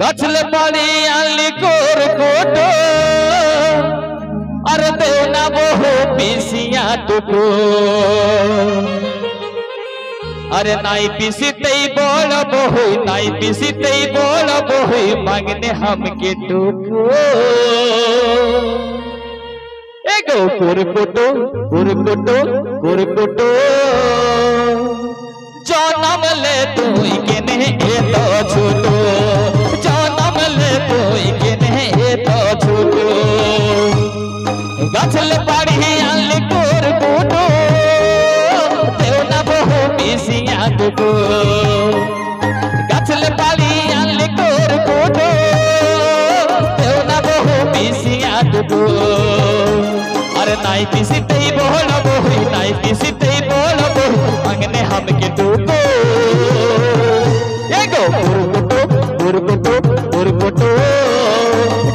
गछले पड़ी आली कोर कोटो अरे देवना बहु पिसिया टुको अरे नाई पिसितई बोल बहु नाई पिसितई बोल बहु मांगने हम के टुको एगो कुरकुटो कुरकुटो कुरकुटो जनम ले तू के ने तो छोटो जनम ले तू के ने तो छोटो गछले पड़ी आली कुरकुटो देवना बहु पिसिया टुको गछले पड़ी आली कुरकुटो देवना बहु पिसिया टुको अरे नाई पिसितई बोल बहु नाई पिसितई बोल बहु मांगने हम के टुको एगो कुरकुटो कुरकुटो कुरकुटो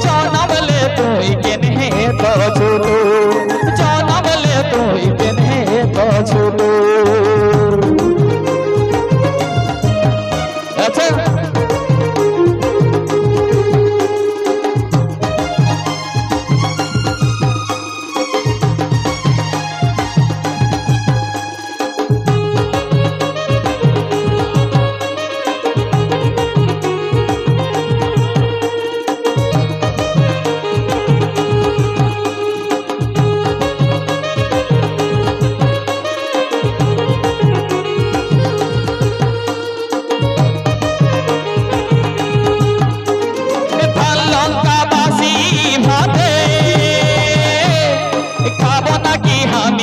जनम ले तू के ने तो छोटो जनम ले तू के ने तो छोटो अच्छा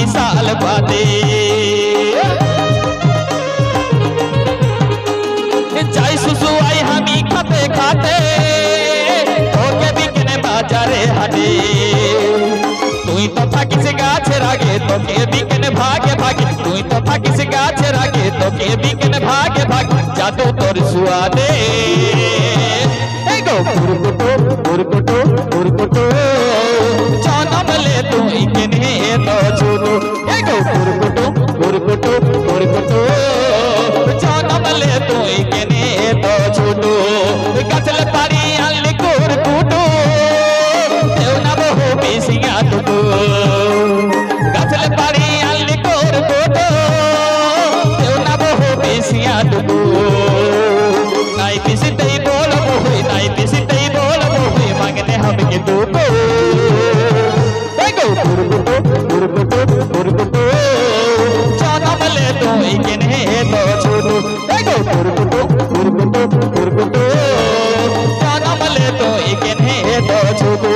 साल बादे जाई सुसु आई हमी खाते खाते ओके बिकने बाजारे हटे तुई तो था किसी गाछ रागे तो के बिकने भागे भागे तुई तो था किसी गाछ रागे तो के बिकने भागे भागे जादू तोर सुआदे एगो कुरकुटो कुरकुटो कुरकुटो जनम ले तू के ने तो छोटो एगो कुरकुटो कुरकुटो कुरकुटो जनम ले तू के ने तो छोटो गछले पड़ी आली कुरकुटो देवना बहु पिसिया टुको गछले पड़ी आली कुरकुटो देवना बहु पिसिया टुको नाई पिसितई बोल बहु नाई पिसितई बोल बहु मांगने हम के टुको कुरकुटो कुरकुटो कुरकुटो जनम ले तू के ने तो छोटो एगो कुरकुटो कुरकुटो कुरकुटो जनम ले तू के ने तो छोटो